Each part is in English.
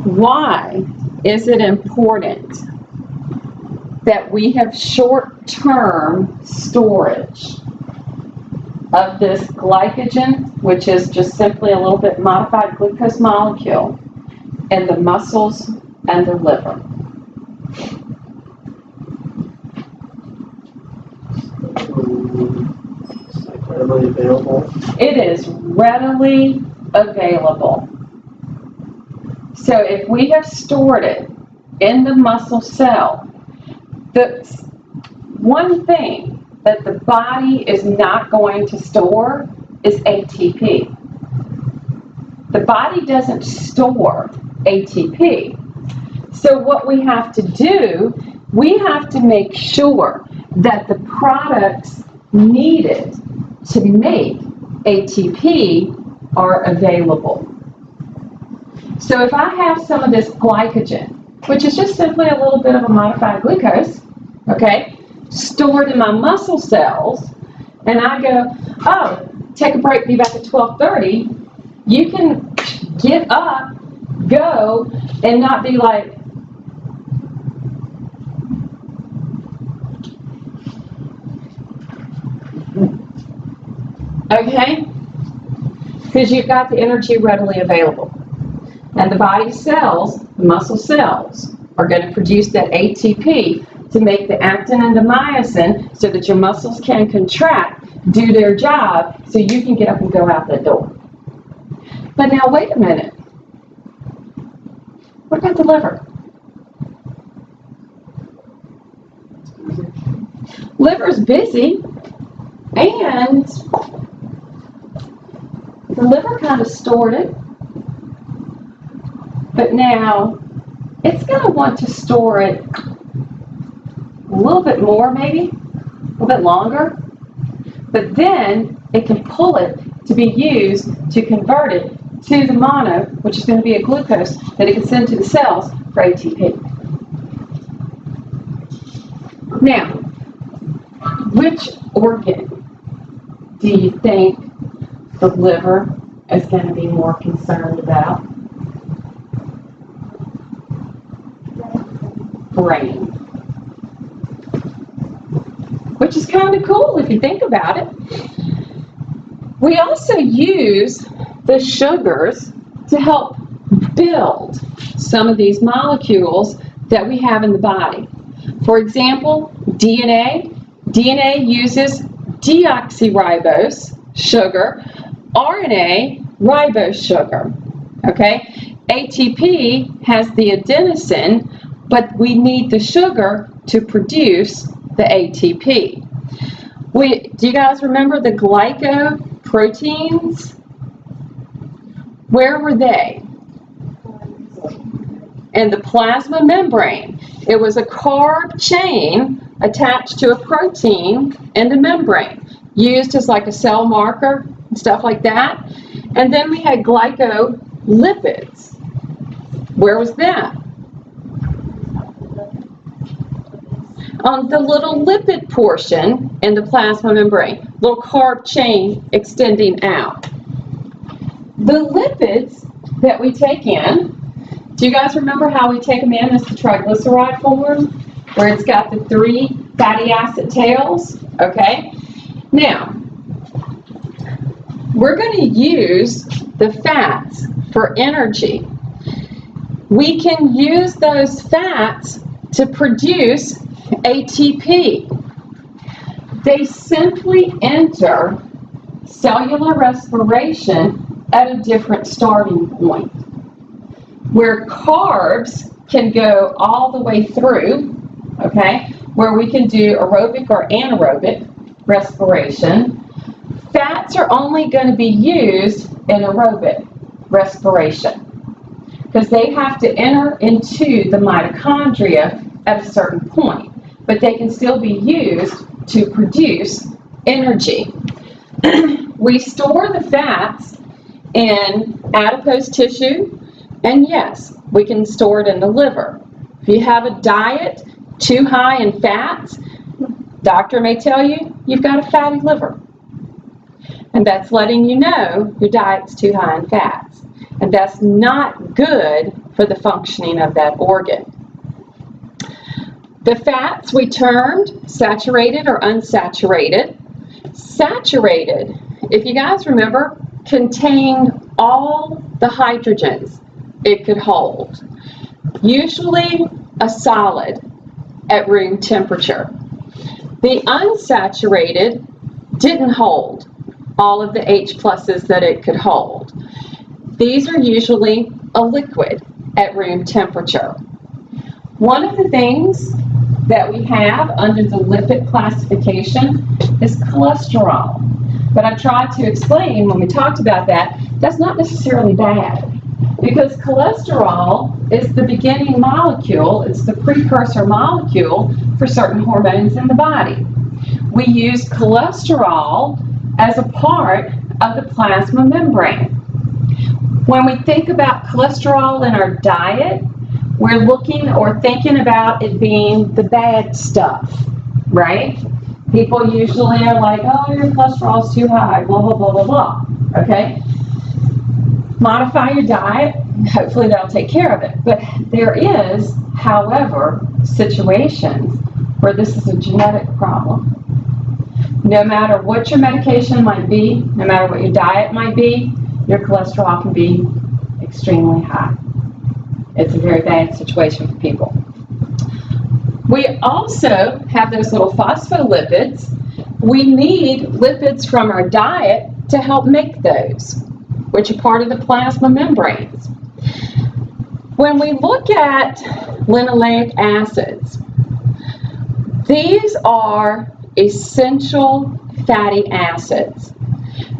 Why is it important that we have short-term storage of this glycogen, which is just simply a little bit modified glucose molecule, in the muscles and the liver? It's like readily available. It is readily available. So if we have stored it in the muscle cell, the one thing that the body is not going to store is ATP. The body doesn't store ATP. So what we have to do, we have to make sure that the products needed to make ATP are available. So if I have some of this glycogen, which is just simply a little bit of a modified glucose, okay, stored in my muscle cells, and I go, oh, take a break, be back at 12:30, you can get up, go, and not be like, okay? Because you've got the energy readily available. And the body cells, the muscle cells, are going to produce that ATP to make the actin and the myosin so that your muscles can contract, do their job, so you can get up and go out the door. But now wait a minute. What about the liver? Liver's busy, and the liver kind of stored it, but now it's going to want to store it a little bit more, maybe, a little bit longer, but then it can pull it to be used to convert it to the mono, which is going to be a glucose that it can send to the cells for ATP. Now, which organ do you think the liver is going to be more concerned about? Brain. Which is kind of cool if you think about it. We also use the sugars to help build some of these molecules that we have in the body. For example, DNA. DNA uses deoxyribose sugar, RNA ribose sugar. Okay? ATP has the adenosine, but we need the sugar to produce the ATP. Do you guys remember the glycoproteins? Where were they? In the plasma membrane. It was a carb chain attached to a protein in the membrane, used as like a cell marker and stuff like that. And then we had glycolipids. Where was that? On the little lipid portion in the plasma membrane, little carb chain extending out. The lipids that we take in, do you guys remember how we take them in as the triglyceride form, where it's got the 3 fatty acid tails? Okay. Now, we're going to use the fats for energy. We can use those fats to produce ATP. They simply enter cellular respiration at a different starting point. Where carbs can go all the way through, okay, where we can do aerobic or anaerobic respiration, fats are only going to be used in aerobic respiration because they have to enter into the mitochondria at a certain point, but they can still be used to produce energy. We store the fats in adipose tissue, and yes, we can store it in the liver. If you have a diet too high in fats, doctor may tell you you've got a fatty liver. And that's letting you know your diet's too high in fats. And that's not good for the functioning of that organ. The fats we termed saturated or unsaturated. Saturated, if you guys remember, contained all the hydrogens it could hold, usually a solid at room temperature. The unsaturated didn't hold all of the H pluses that it could hold. These are usually a liquid at room temperature. One of the things that we have under the lipid classification is cholesterol. But I tried to explain when we talked about that, that's not necessarily bad, because cholesterol is the beginning molecule, it's the precursor molecule for certain hormones in the body. We use cholesterol as a part of the plasma membrane. When we think about cholesterol in our diet, we're looking or thinking about it being the bad stuff, right? People usually are like, oh, your cholesterol's too high, blah, blah, blah, blah, blah, okay? Modify your diet, hopefully that'll take care of it. But there is, however, situations where this is a genetic problem. No matter what your medication might be, no matter what your diet might be, your cholesterol can be extremely high. It's a very bad situation for people. We also have those little phospholipids. We need lipids from our diet to help make those, which are part of the plasma membranes. When we look at linoleic acids, these are essential fatty acids.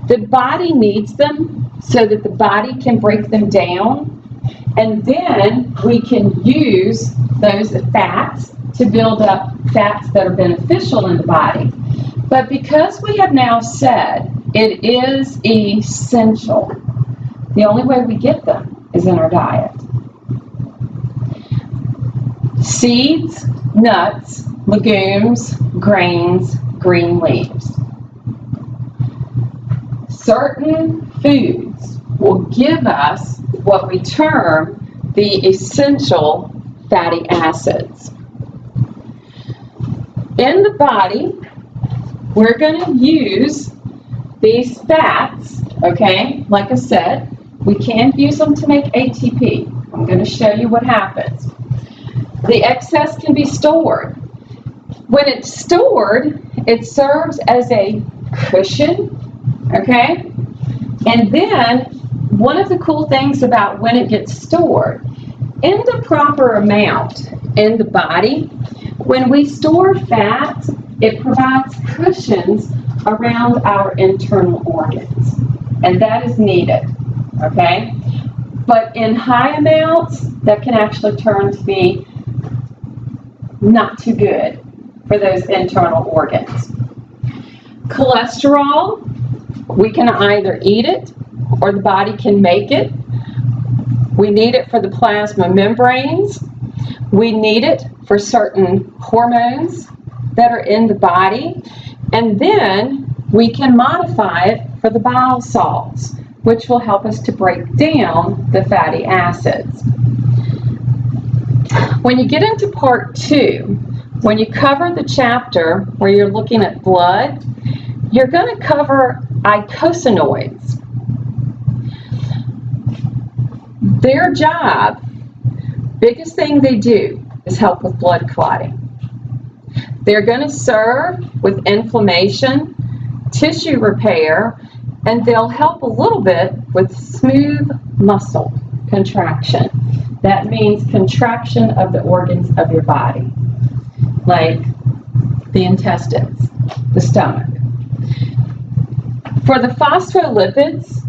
The body needs them so that the body can break them down, and then we can use those fats to build up fats that are beneficial in the body. But because we have now said it is essential, the only way we get them is in our diet. Seeds, nuts, legumes, grains, green leaves. Certain foods will give us what we term the essential fatty acids. In the body, we're going to use these fats, okay? Like I said, we can use them to make ATP. I'm going to show you what happens. The excess can be stored. When it's stored, it serves as a cushion, okay? And then, one of the cool things about when it gets stored, in the proper amount in the body, when we store fat, it provides cushions around our internal organs, and that is needed, okay? But in high amounts, that can actually turn to be not too good for those internal organs. Cholesterol, we can either eat it or the body can make it. We need it for the plasma membranes. We need it for certain hormones that are in the body. And then we can modify it for the bile salts, which will help us to break down the fatty acids. When you get into part 2, when you cover the chapter where you're looking at blood, you're going to cover eicosanoids. Their job, biggest thing they do, is help with blood clotting. They're going to serve with inflammation, tissue repair, and they'll help a little bit with smooth muscle contraction. That means contraction of the organs of your body, like the intestines, the stomach. For the phospholipids,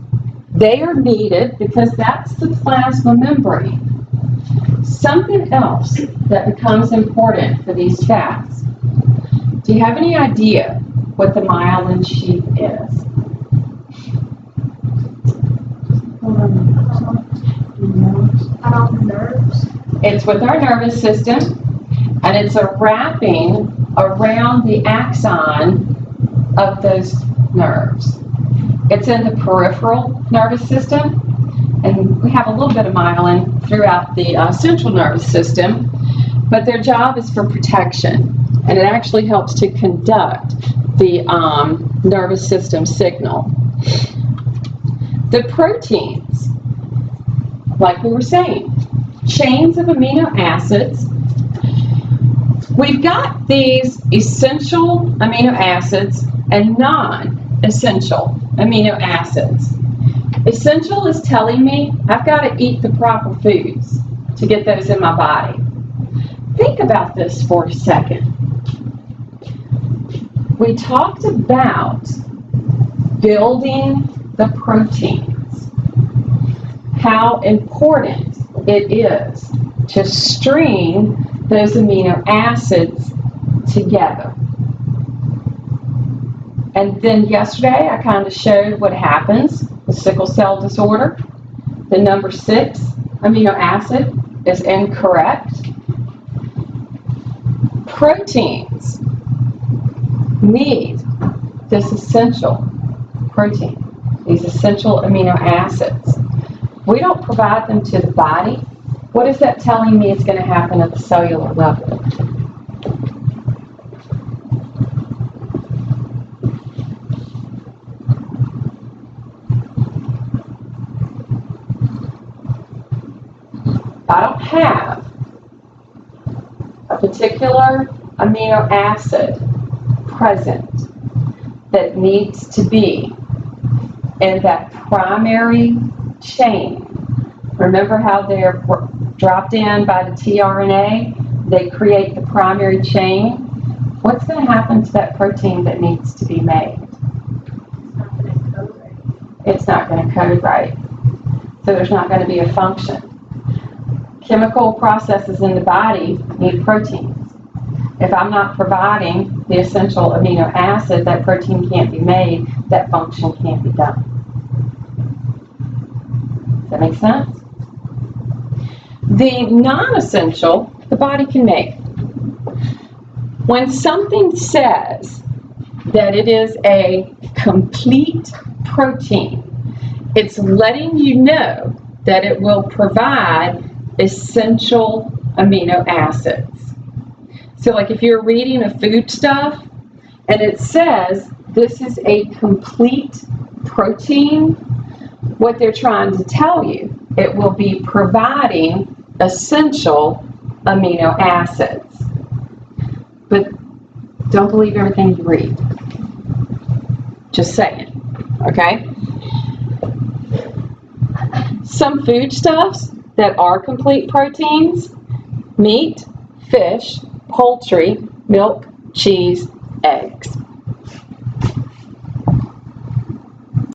they are needed because that's the plasma membrane. Something else that becomes important for these fats. Do you have any idea what the myelin sheath is? Nerves. It's with our nervous system, and it's a wrapping around the axon of those nerves. It's in the peripheral nervous system, and we have a little bit of myelin throughout the central nervous system, but their job is for protection, and it actually helps to conduct the nervous system signal. The proteins, like we were saying, chains of amino acids. We've got these essential amino acids and non-essential amino acids. Essential is telling me I've got to eat the proper foods to get those in my body. Think about this for a second. We talked about building the proteins, how important it is to string those amino acids together. And then yesterday I kind of showed what happens with sickle cell disorder. The number 6 amino acid is incorrect. Proteins need this essential protein, these essential amino acids. We don't provide them to the body. What is that telling me is going to happen at the cellular level? If I don't have a particular amino acid present that needs to be in that primary chain. Remember how they're dropped in by the tRNA? They create the primary chain. What's going to happen to that protein that needs to be made? It's not going to code right. So there's not going to be a function. Chemical processes in the body need proteins. If I'm not providing the essential amino acid, that protein can't be made, that function can't be done. Does that make sense? The non-essential, the body can make. When something says that it is a complete protein, it's letting you know that it will provide essential amino acids. So like if you're reading a foodstuff and it says this is a complete protein, what they're trying to tell you, it will be providing essential amino acids. But don't believe everything you read. Just saying, okay? Some foodstuffs that are complete proteins: meat, fish, poultry, milk, cheese,